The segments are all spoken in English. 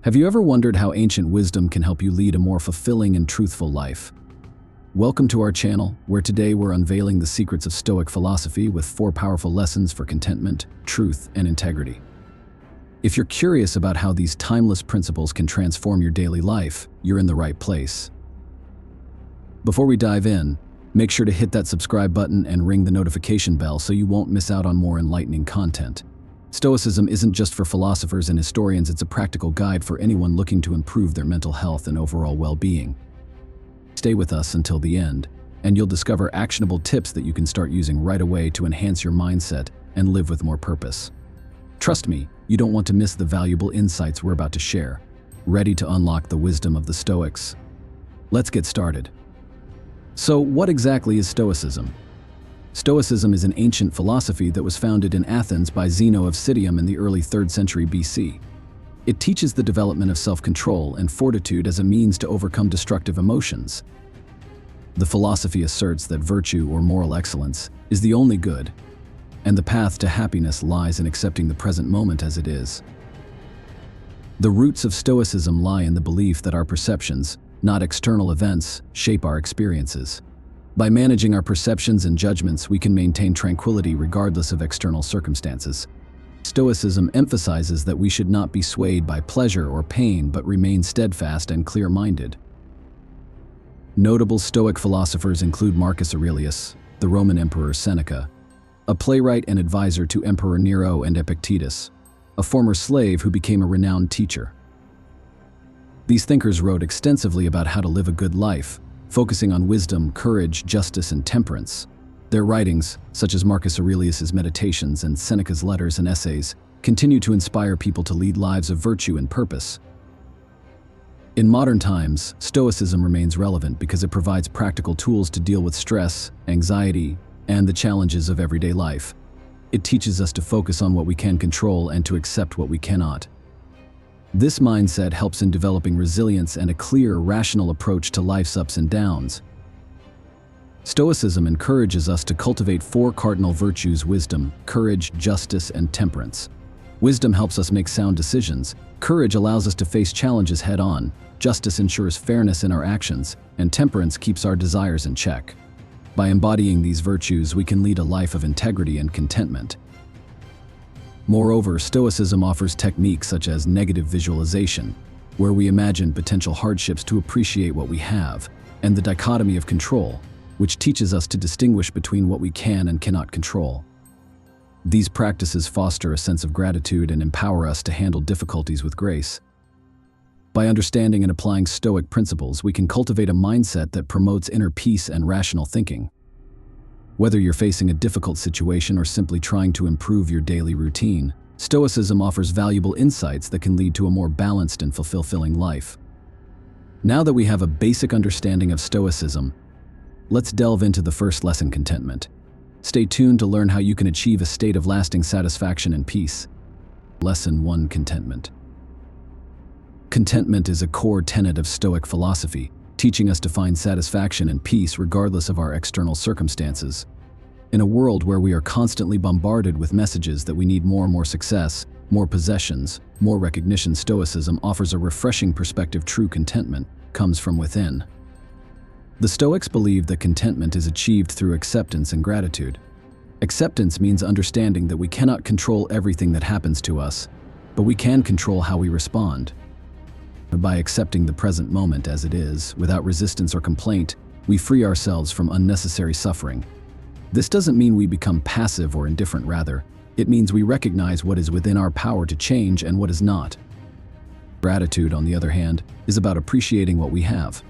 Have you ever wondered how ancient wisdom can help you lead a more fulfilling and truthful life? Welcome to our channel, where today we're unveiling the secrets of Stoic philosophy with 4 powerful lessons for contentment, truth, and integrity. If you're curious about how these timeless principles can transform your daily life, you're in the right place. Before we dive in, make sure to hit that subscribe button and ring the notification bell so you won't miss out on more enlightening content. Stoicism isn't just for philosophers and historians, it's a practical guide for anyone looking to improve their mental health and overall well-being. Stay with us until the end, and you'll discover actionable tips that you can start using right away to enhance your mindset and live with more purpose. Trust me, you don't want to miss the valuable insights we're about to share. Ready to unlock the wisdom of the Stoics? Let's get started. So, what exactly is Stoicism? Stoicism is an ancient philosophy that was founded in Athens by Zeno of Citium in the early 3rd century BC. It teaches the development of self-control and fortitude as a means to overcome destructive emotions. The philosophy asserts that virtue or moral excellence is the only good, and the path to happiness lies in accepting the present moment as it is. The roots of Stoicism lie in the belief that our perceptions, not external events, shape our experiences. By managing our perceptions and judgments, we can maintain tranquility regardless of external circumstances. Stoicism emphasizes that we should not be swayed by pleasure or pain, but remain steadfast and clear-minded. Notable Stoic philosophers include Marcus Aurelius, the Roman Emperor Seneca, a playwright and advisor to Emperor Nero, and Epictetus, a former slave who became a renowned teacher. These thinkers wrote extensively about how to live a good life, focusing on wisdom, courage, justice, and temperance. Their writings, such as Marcus Aurelius's Meditations and Seneca's letters and essays, continue to inspire people to lead lives of virtue and purpose. In modern times, Stoicism remains relevant because it provides practical tools to deal with stress, anxiety, and the challenges of everyday life. It teaches us to focus on what we can control and to accept what we cannot. This mindset helps in developing resilience and a clear, rational approach to life's ups and downs. Stoicism encourages us to cultivate 4 cardinal virtues: wisdom, courage, justice, and temperance. Wisdom helps us make sound decisions. Courage allows us to face challenges head-on. Justice ensures fairness in our actions, and temperance keeps our desires in check. By embodying these virtues, we can lead a life of integrity and contentment. Moreover, Stoicism offers techniques such as negative visualization, where we imagine potential hardships to appreciate what we have, and the dichotomy of control, which teaches us to distinguish between what we can and cannot control. These practices foster a sense of gratitude and empower us to handle difficulties with grace. By understanding and applying Stoic principles, we can cultivate a mindset that promotes inner peace and rational thinking. Whether you're facing a difficult situation or simply trying to improve your daily routine, Stoicism offers valuable insights that can lead to a more balanced and fulfilling life. Now that we have a basic understanding of Stoicism, let's delve into the first lesson: contentment. Stay tuned to learn how you can achieve a state of lasting satisfaction and peace. Lesson 1: Contentment. Contentment is a core tenet of Stoic philosophy, teaching us to find satisfaction and peace regardless of our external circumstances. In a world where we are constantly bombarded with messages that we need more and more success, more possessions, more recognition, Stoicism offers a refreshing perspective. True contentment comes from within. The Stoics believe that contentment is achieved through acceptance and gratitude. Acceptance means understanding that we cannot control everything that happens to us, but we can control how we respond. By accepting the present moment as it is, without resistance or complaint, we free ourselves from unnecessary suffering. This doesn't mean we become passive or indifferent, rather, it means we recognize what is within our power to change and what is not. Gratitude, on the other hand, is about appreciating what we have.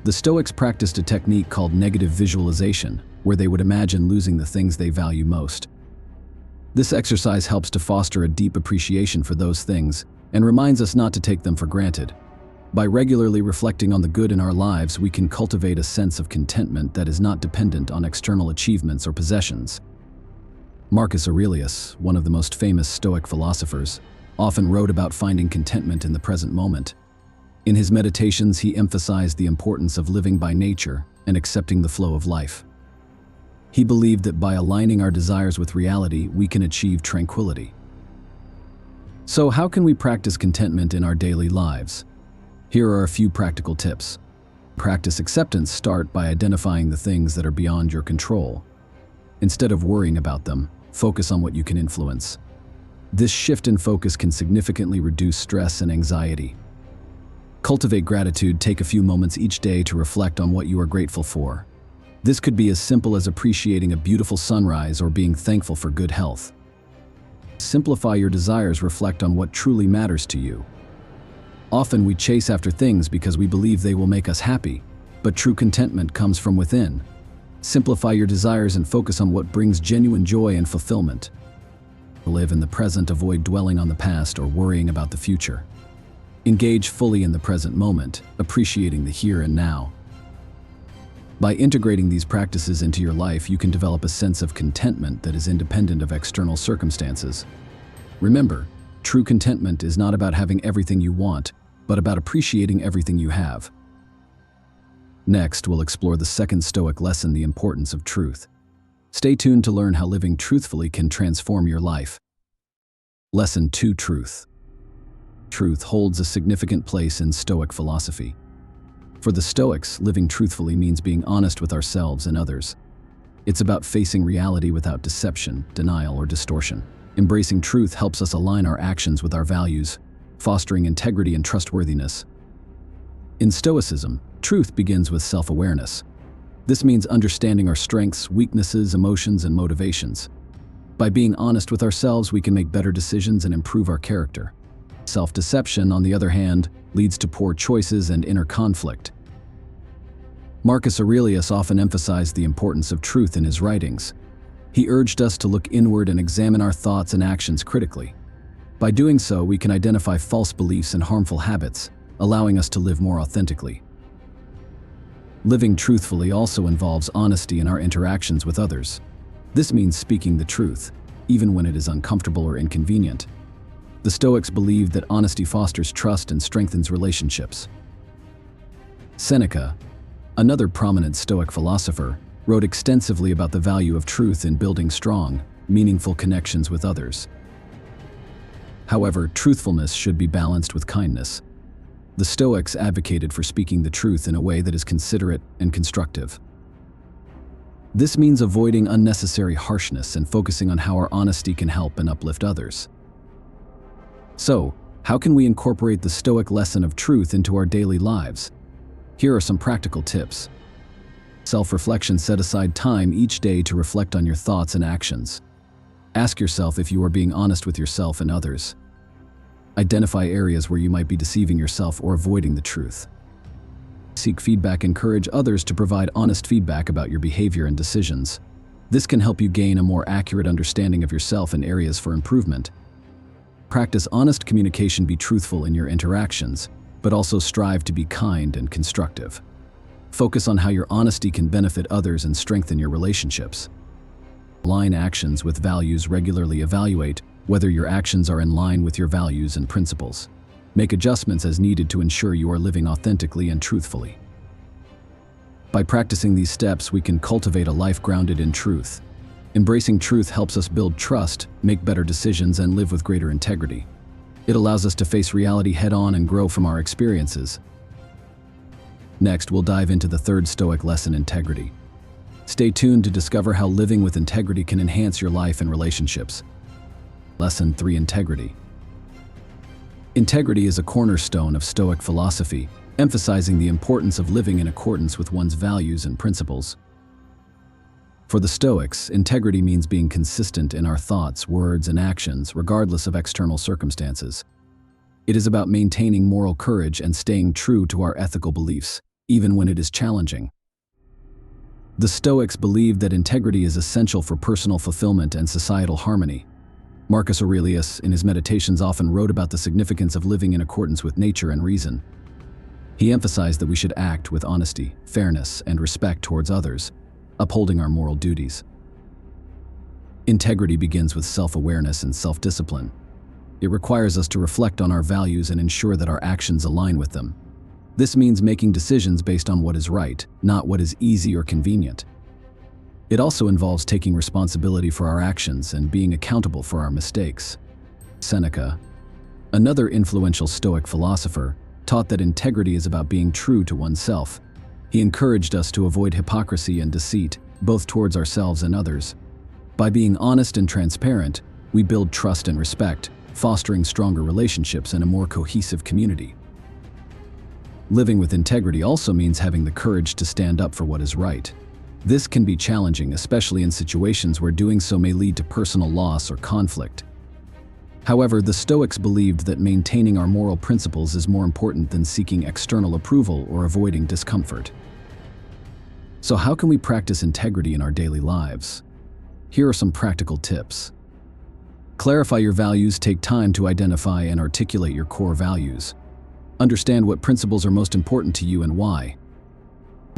The Stoics practiced a technique called negative visualization, where they would imagine losing the things they value most. This exercise helps to foster a deep appreciation for those things and reminds us not to take them for granted. By regularly reflecting on the good in our lives, we can cultivate a sense of contentment that is not dependent on external achievements or possessions. Marcus Aurelius, one of the most famous Stoic philosophers, often wrote about finding contentment in the present moment. In his Meditations, he emphasized the importance of living by nature and accepting the flow of life. He believed that by aligning our desires with reality, we can achieve tranquility. So how can we practice contentment in our daily lives? Here are a few practical tips. Practice acceptance. Start by identifying the things that are beyond your control. Instead of worrying about them, focus on what you can influence. This shift in focus can significantly reduce stress and anxiety. Cultivate gratitude. Take a few moments each day to reflect on what you are grateful for. This could be as simple as appreciating a beautiful sunrise or being thankful for good health. Simplify your desires. Reflect on what truly matters to you. Often we chase after things because we believe they will make us happy, but true contentment comes from within. Simplify your desires and focus on what brings genuine joy and fulfillment. Live in the present. Avoid dwelling on the past or worrying about the future. Engage fully in the present moment, appreciating the here and now. By integrating these practices into your life, you can develop a sense of contentment that is independent of external circumstances. Remember, true contentment is not about having everything you want, but about appreciating everything you have. Next, we'll explore the second Stoic lesson, the importance of truth. Stay tuned to learn how living truthfully can transform your life. Lesson 2: Truth. Truth holds a significant place in Stoic philosophy. For the Stoics, living truthfully means being honest with ourselves and others. It's about facing reality without deception, denial, or distortion. Embracing truth helps us align our actions with our values, fostering integrity and trustworthiness. In Stoicism, truth begins with self-awareness. This means understanding our strengths, weaknesses, emotions, and motivations. By being honest with ourselves, we can make better decisions and improve our character. Self-deception, on the other hand, leads to poor choices and inner conflict. Marcus Aurelius often emphasized the importance of truth in his writings. He urged us to look inward and examine our thoughts and actions critically. By doing so, we can identify false beliefs and harmful habits, allowing us to live more authentically. Living truthfully also involves honesty in our interactions with others. This means speaking the truth, even when it is uncomfortable or inconvenient. The Stoics believed that honesty fosters trust and strengthens relationships. Seneca, another prominent Stoic philosopher, wrote extensively about the value of truth in building strong, meaningful connections with others. However, truthfulness should be balanced with kindness. The Stoics advocated for speaking the truth in a way that is considerate and constructive. This means avoiding unnecessary harshness and focusing on how our honesty can help and uplift others. So, how can we incorporate the Stoic lesson of truth into our daily lives? Here are some practical tips. Self-reflection. Set aside time each day to reflect on your thoughts and actions. Ask yourself if you are being honest with yourself and others. Identify areas where you might be deceiving yourself or avoiding the truth. Seek feedback. Encourage others to provide honest feedback about your behavior and decisions. This can help you gain a more accurate understanding of yourself and areas for improvement. Practice honest communication. Be truthful in your interactions, but also strive to be kind and constructive. Focus on how your honesty can benefit others and strengthen your relationships. Align actions with values. Regularly evaluate whether your actions are in line with your values and principles. Make adjustments as needed to ensure you are living authentically and truthfully. By practicing these steps, we can cultivate a life grounded in truth. Embracing truth helps us build trust, make better decisions, and live with greater integrity. It allows us to face reality head-on and grow from our experiences. Next, we'll dive into the third Stoic lesson: integrity. Stay tuned to discover how living with integrity can enhance your life and relationships. Lesson 3: Integrity. Integrity is a cornerstone of Stoic philosophy, emphasizing the importance of living in accordance with one's values and principles. For the Stoics, integrity means being consistent in our thoughts, words, and actions, regardless of external circumstances. It is about maintaining moral courage and staying true to our ethical beliefs, even when it is challenging. The Stoics believed that integrity is essential for personal fulfillment and societal harmony. Marcus Aurelius, in his Meditations, often wrote about the significance of living in accordance with nature and reason. He emphasized that we should act with honesty, fairness, and respect towards others, upholding our moral duties. Integrity begins with self-awareness and self-discipline. It requires us to reflect on our values and ensure that our actions align with them. This means making decisions based on what is right, not what is easy or convenient. It also involves taking responsibility for our actions and being accountable for our mistakes. Seneca, Another influential Stoic philosopher taught that integrity is about being true to oneself. He encouraged us to avoid hypocrisy and deceit, both towards ourselves and others. By being honest and transparent, we build trust and respect, fostering stronger relationships and a more cohesive community. Living with integrity also means having the courage to stand up for what is right. This can be challenging, especially in situations where doing so may lead to personal loss or conflict. However, the Stoics believed that maintaining our moral principles is more important than seeking external approval or avoiding discomfort. So how can we practice integrity in our daily lives? Here are some practical tips. Clarify your values. Take time to identify and articulate your core values. Understand what principles are most important to you and why.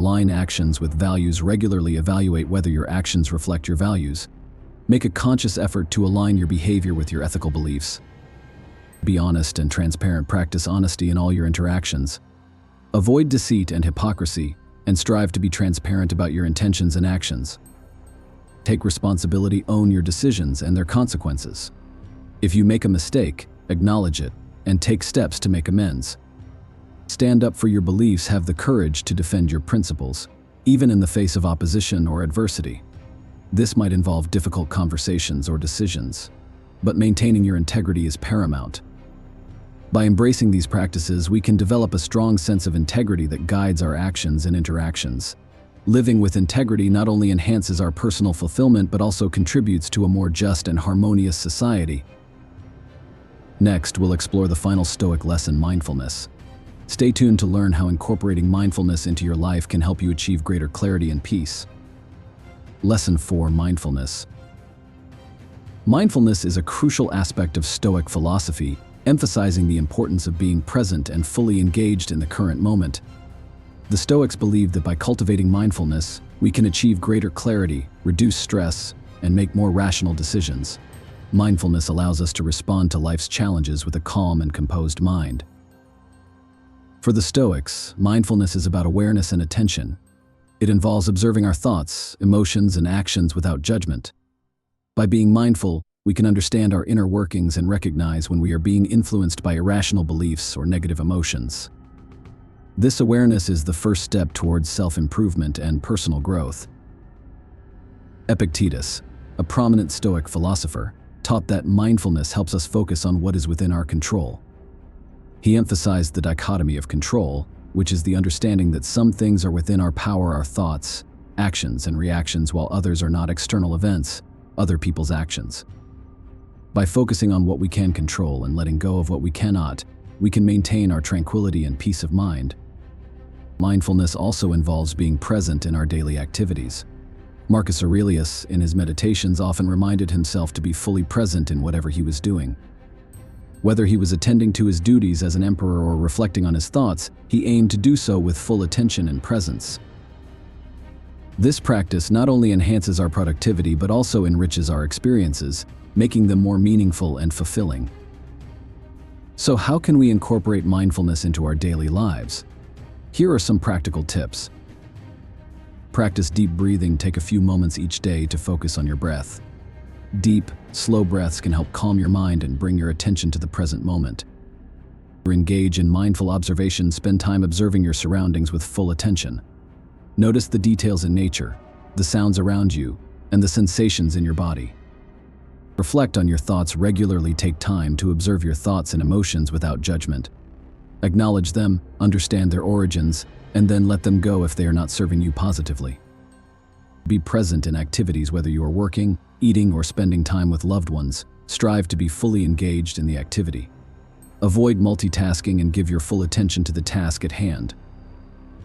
Align actions with values. Regularly evaluate whether your actions reflect your values. Make a conscious effort to align your behavior with your ethical beliefs. Be honest and transparent. Practice honesty in all your interactions. Avoid deceit and hypocrisy, and strive to be transparent about your intentions and actions. Take responsibility. Own your decisions and their consequences. If you make a mistake, acknowledge it, and take steps to make amends. Stand up for your beliefs. Have the courage to defend your principles, even in the face of opposition or adversity. This might involve difficult conversations or decisions, but maintaining your integrity is paramount. By embracing these practices, we can develop a strong sense of integrity that guides our actions and interactions. Living with integrity not only enhances our personal fulfillment, but also contributes to a more just and harmonious society. Next, we'll explore the final Stoic lesson, mindfulness. Stay tuned to learn how incorporating mindfulness into your life can help you achieve greater clarity and peace. Lesson 4: Mindfulness. Mindfulness is a crucial aspect of Stoic philosophy, emphasizing the importance of being present and fully engaged in the current moment. The Stoics believed that by cultivating mindfulness, we can achieve greater clarity, reduce stress, and make more rational decisions. Mindfulness allows us to respond to life's challenges with a calm and composed mind. For the Stoics, mindfulness is about awareness and attention. It involves observing our thoughts, emotions, and actions without judgment. By being mindful, we can understand our inner workings and recognize when we are being influenced by irrational beliefs or negative emotions. This awareness is the first step towards self-improvement and personal growth. Epictetus, a prominent Stoic philosopher, taught that mindfulness helps us focus on what is within our control. He emphasized the dichotomy of control, which is the understanding that some things are within our power: our thoughts, actions, and reactions, while others are not external events, other people's actions. By focusing on what we can control and letting go of what we cannot, we can maintain our tranquility and peace of mind. Mindfulness also involves being present in our daily activities. Marcus Aurelius, in his meditations, often reminded himself to be fully present in whatever he was doing. Whether he was attending to his duties as an emperor or reflecting on his thoughts, he aimed to do so with full attention and presence. This practice not only enhances our productivity but also enriches our experiences, making them more meaningful and fulfilling. So how can we incorporate mindfulness into our daily lives? Here are some practical tips. Practice deep breathing. Take a few moments each day to focus on your breath. Deep, slow breaths can help calm your mind and bring your attention to the present moment. Engage in mindful observation. Spend time observing your surroundings with full attention. Notice the details in nature, the sounds around you, and the sensations in your body. Reflect on your thoughts regularly. Take time to observe your thoughts and emotions without judgment. Acknowledge them, understand their origins, and then let them go if they are not serving you positively. Be present in activities. Whether you are working, eating, or spending time with loved ones, strive to be fully engaged in the activity. Avoid multitasking and give your full attention to the task at hand.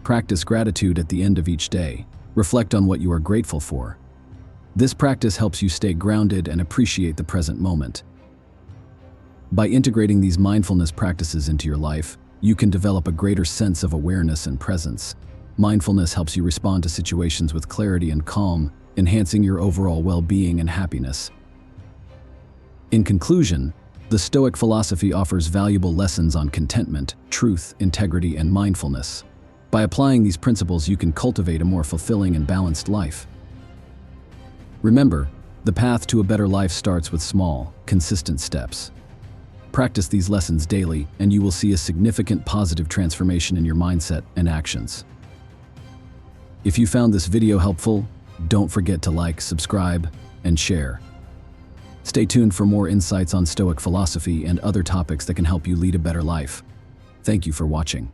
Practice gratitude at the end of each day. Reflect on what you are grateful for. This practice helps you stay grounded and appreciate the present moment. By integrating these mindfulness practices into your life, you can develop a greater sense of awareness and presence. Mindfulness helps you respond to situations with clarity and calm, enhancing your overall well-being and happiness. In conclusion, the Stoic philosophy offers valuable lessons on contentment, truth, integrity, and mindfulness. By applying these principles, you can cultivate a more fulfilling and balanced life. Remember, the path to a better life starts with small, consistent steps. Practice these lessons daily, and you will see a significant positive transformation in your mindset and actions. If you found this video helpful, don't forget to like, subscribe, and share. Stay tuned for more insights on Stoic philosophy and other topics that can help you lead a better life. Thank you for watching.